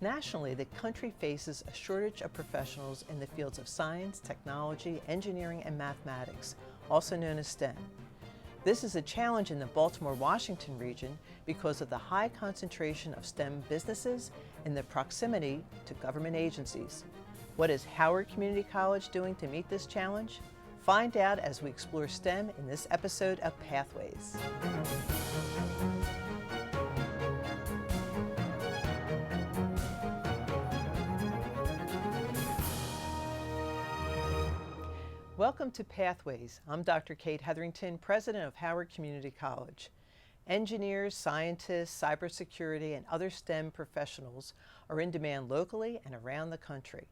Nationally, the country faces a shortage of professionals in the fields of science, technology, engineering, and mathematics, also known as STEM. This is a challenge in the Baltimore-Washington region because of the high concentration of STEM businesses and the proximity to government agencies. What is Howard Community College doing to meet this challenge? Find out as we explore STEM in this episode of Pathways. Welcome to Pathways. I'm Dr. Kate Hetherington, president of Howard Community College. Engineers, scientists, cybersecurity, and other STEM professionals are in demand locally and around the country.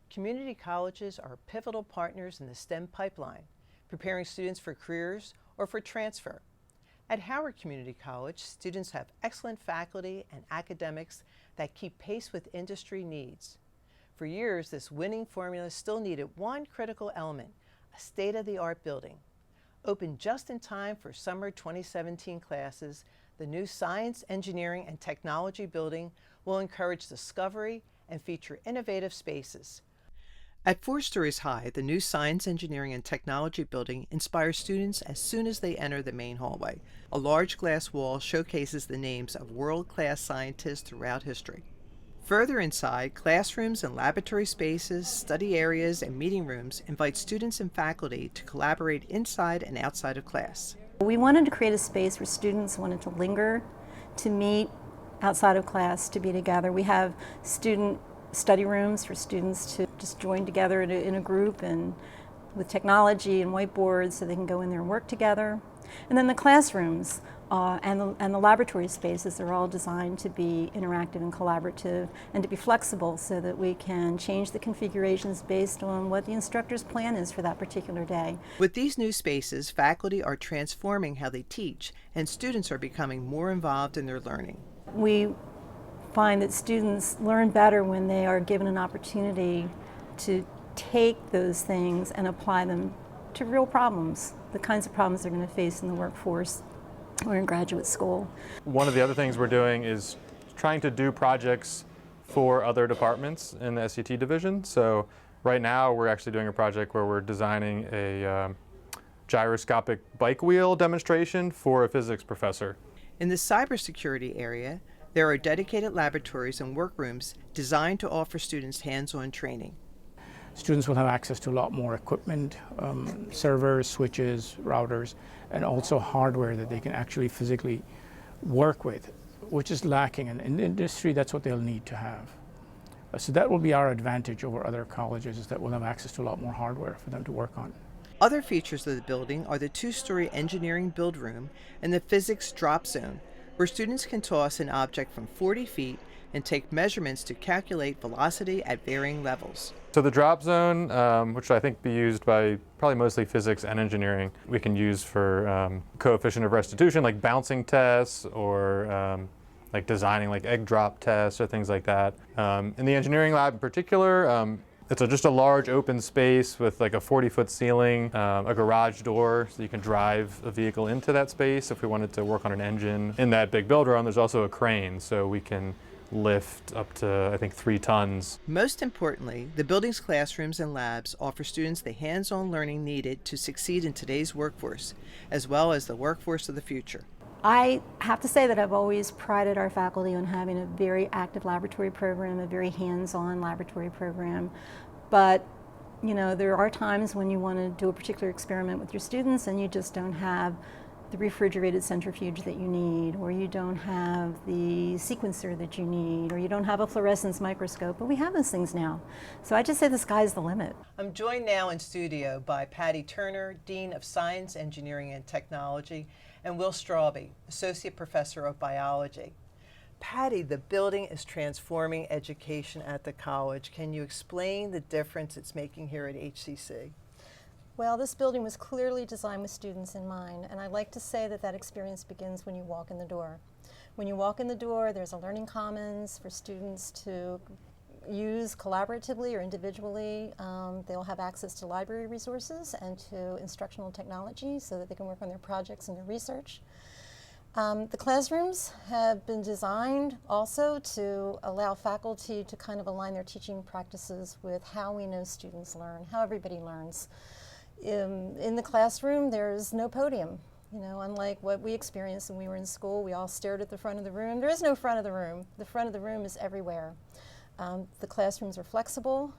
Community colleges are pivotal partners in the STEM pipeline, preparing students for careers or for transfer. At Howard Community College, students have excellent faculty and academics that keep pace with industry needs. For years, this winning formula still needed one critical element: a state-of-the-art building. Open just in time for summer 2017 classes, the new Science, Engineering, and Technology building will encourage discovery and feature innovative spaces. At 4 stories high, the new Science, Engineering, and Technology building inspires students as soon as they enter the main hallway. A large glass wall showcases the names of world-class scientists throughout history. Further inside, classrooms and laboratory spaces, study areas, and meeting rooms invite students and faculty to collaborate inside and outside of class. We wanted to create a space where students wanted to linger, to meet outside of class, to be together. We have student study rooms for students to just join together in a group and with technology and whiteboards so they can go in there and work together. And then the classrooms and the laboratory spaces are all designed to be interactive and collaborative and to be flexible so that we can change the configurations based on what the instructor's plan is for that particular day. With these new spaces, faculty are transforming how they teach, and students are becoming more involved in their learning. We find that students learn better when they are given an opportunity to take those things and apply them to real problems, the kinds of problems they're going to face in the workforce or in graduate school. One of the other things we're doing is trying to do projects for other departments in the SCT division. So right now we're actually doing a project where we're designing a gyroscopic bike wheel demonstration for a physics professor. In the cybersecurity area, there are dedicated laboratories and workrooms designed to offer students hands-on training. Students will have access to a lot more equipment, servers, switches, routers, and also hardware that they can actually physically work with, which is lacking. And in the industry, that's what they'll need to have. So that will be our advantage over other colleges, is that we'll have access to a lot more hardware for them to work on. Other features of the building are the 2-story engineering build room and the physics drop zone, where students can toss an object from 40 feet and take measurements to calculate velocity at varying levels. So the drop zone, which I think be used by probably mostly physics and engineering, we can use for coefficient of restitution, like bouncing tests or like designing like egg drop tests or things like that. In the engineering lab in particular, it's just a large open space with like a 40-foot ceiling, a garage door so you can drive a vehicle into that space if we wanted to work on an engine. In that big build room, there's also a crane so we can lift up to, I think, 3 tons. Most importantly, the building's classrooms and labs offer students the hands-on learning needed to succeed in today's workforce, as well as the workforce of the future. I have to say that I've always prided our faculty on having a very active laboratory program, a very hands-on laboratory program. But, you know, there are times when you want to do a particular experiment with your students and you just don't have the refrigerated centrifuge that you need, or you don't have the sequencer that you need, or you don't have a fluorescence microscope, but we have those things now. So I just say the sky's the limit. I'm joined now in studio by Patty Turner, Dean of Science, Engineering, and Technology, and Will Strawby, Associate Professor of Biology. Patty, the building is transforming education at the college. Can you explain the difference it's making here at HCC? Well, this building was clearly designed with students in mind, and I like to say that that experience begins when you walk in the door. When you walk in the door, there's a learning commons for students to use collaboratively or individually. They'll have access to library resources and to instructional technology so that they can work on their projects and their research. The classrooms have been designed also to allow faculty to kind of align their teaching practices with how we know students learn, how everybody learns. In the classroom, there's no podium. You know, unlike what we experienced when we were in school, we all stared at the front of the room. There is no front of the room. The front of the room is everywhere. The classrooms are flexible.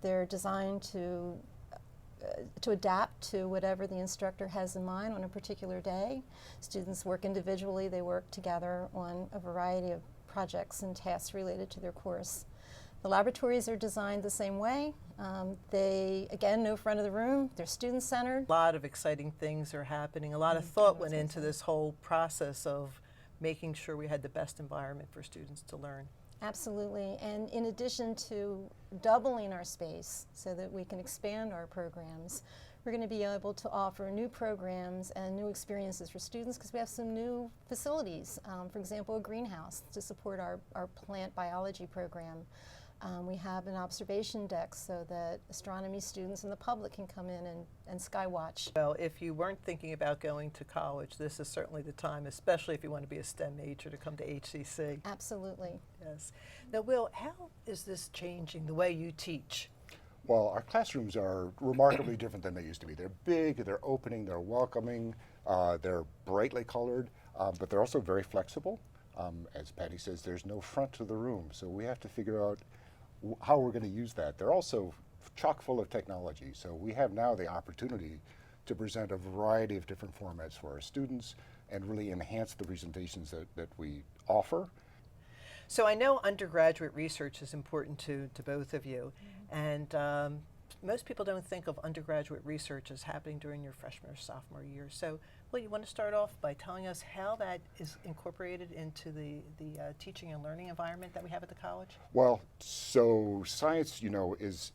They're designed to adapt to whatever the instructor has in mind on a particular day. Students work individually, they work together on a variety of projects and tasks related to their course. The laboratories are designed the same way. They, again, no front of the room, they're student-centered. A lot of exciting things are happening. A lot of thought went into this whole process of making sure we had the best environment for students to learn. Absolutely, and in addition to doubling our space so that we can expand our programs, we're going to be able to offer new programs and new experiences for students because we have some new facilities. For example, a greenhouse to support our plant biology program. We have an observation deck so that astronomy students and the public can come in and sky watch. Well, if you weren't thinking about going to college, this is certainly the time, especially if you want to be a STEM major, to come to HCC. Absolutely. Yes. Now, Will, how is this changing the way you teach? Well, our classrooms are remarkably different than they used to be. They're big, they're opening, they're welcoming, they're brightly colored, but they're also very flexible. As Patty says, there's no front to the room, so we have to figure out how we're going to use that. They're also chock full of technology, so we have now the opportunity to present a variety of different formats for our students and really enhance the presentations that we offer. So I know undergraduate research is important to both of you, and most people don't think of undergraduate research as happening during your freshman or sophomore year. So, Will, you want to start off by telling us how that is incorporated into the teaching and learning environment that we have at the college? Well, so science, you know, is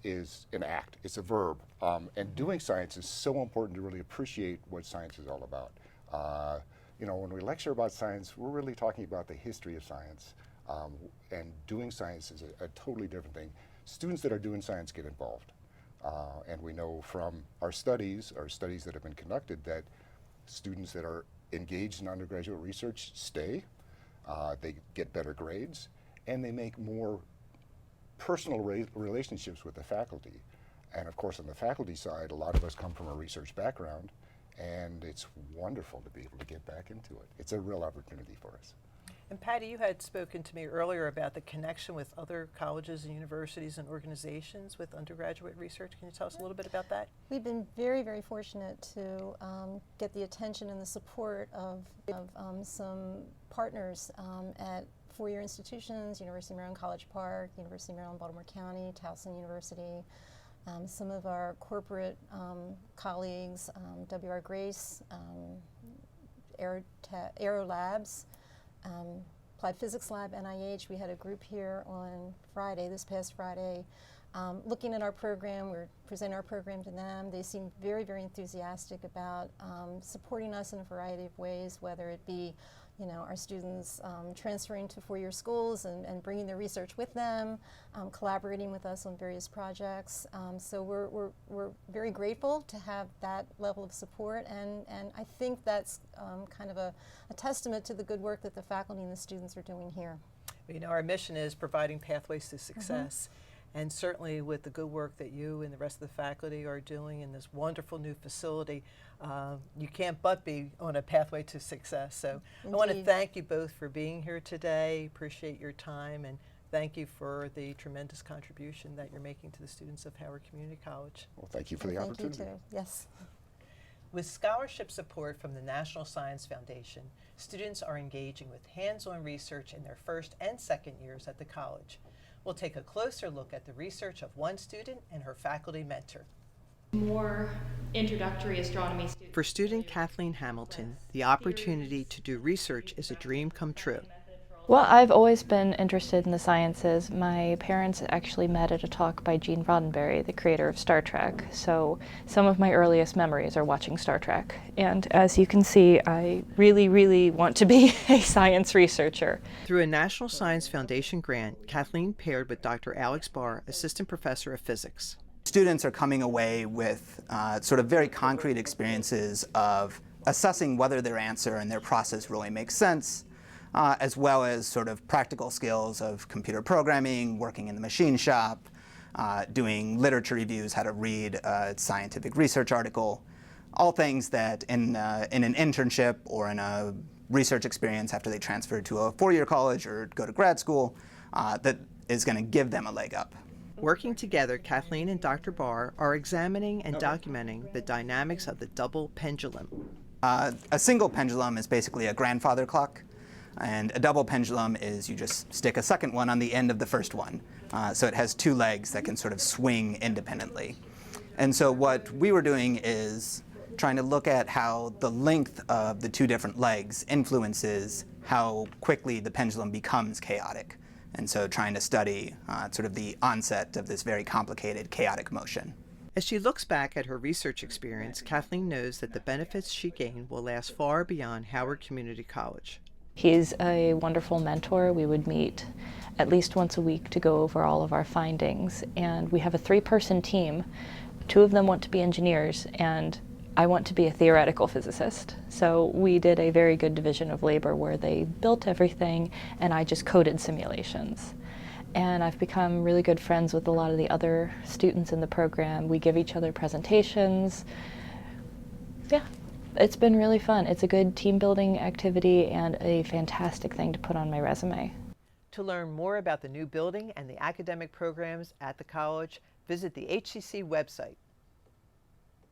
an act. It's a verb, and doing science is so important to really appreciate what science is all about. You know, when we lecture about science, we're really talking about the history of science, and doing science is a totally different thing. Students that are doing science get involved, and we know from our studies that have been conducted, that students that are engaged in undergraduate research stay, they get better grades, and they make more personal relationships with the faculty. And of course, on the faculty side, a lot of us come from a research background, and it's wonderful to be able to get back into it. It's a real opportunity for us. And Patty, you had spoken to me earlier about the connection with other colleges and universities and organizations with undergraduate research. Can you tell us a little bit about that? We've been very, very fortunate to get the attention and the support of some partners at four-year institutions, University of Maryland College Park, University of Maryland Baltimore County, Towson University, some of our corporate colleagues, W.R. Grace, Aero Labs, Applied Physics Lab, NIH. We had a group here on Friday, this past Friday, looking at our program. We're presenting our program to them. They seem very, very enthusiastic about supporting us in a variety of ways, whether it be, you know, our students transferring to four-year schools and bringing their research with them, collaborating with us on various projects. So we're very grateful to have that level of support, and I think that's kind of a testament to the good work that the faculty and the students are doing here. You know, our mission is providing pathways to success. And certainly with the good work that you and the rest of the faculty are doing in this wonderful new facility, you can't but be on a pathway to success. So Indeed. I want to thank you both for being here today. Appreciate your time, and thank you for the tremendous contribution that you're making to the students of Howard Community College. Well, thank you for the opportunity. Thank you too, yes. With scholarship support from the National Science Foundation, students are engaging with hands-on research in their first and second years at the college. We'll take a closer look at the research of one student and her faculty mentor. More introductory astronomy students. For student Kathleen Hamilton, the opportunity to do research is a dream come true. Well, I've always been interested in the sciences. My parents actually met at a talk by Gene Roddenberry, the creator of Star Trek. So some of my earliest memories are watching Star Trek. And as you can see, I really, really want to be a science researcher. Through a National Science Foundation grant, Kathleen paired with Dr. Alex Barr, Assistant Professor of Physics. Students are coming away with sort of very concrete experiences of assessing whether their answer and their process really makes sense, as well as sort of practical skills of computer programming, working in the machine shop, doing literature reviews, how to read a scientific research article, all things that in an internship or in a research experience after they transfer to a four-year college or go to grad school, that is going to give them a leg up. Working together, Kathleen and Dr. Barr are examining and documenting the dynamics of the double pendulum. A single pendulum is basically a grandfather clock, and a double pendulum is you just stick a second one on the end of the first one. So it has two legs that can sort of swing independently. And so what we were doing is trying to look at how the length of the two different legs influences how quickly the pendulum becomes chaotic. And so trying to study sort of the onset of this very complicated chaotic motion. As she looks back at her research experience, Kathleen knows that the benefits she gained will last far beyond Howard Community College. He's a wonderful mentor. We would meet at least once a week to go over all of our findings. And we have a 3-person team. 2 of them want to be engineers, and I want to be a theoretical physicist. So we did a very good division of labor where they built everything and I just coded simulations. And I've become really good friends with a lot of the other students in the program. We give each other presentations. Yeah, it's been really fun. It's a good team building activity and a fantastic thing to put on my resume. To learn more about the new building and the academic programs at the college, visit the HCC website.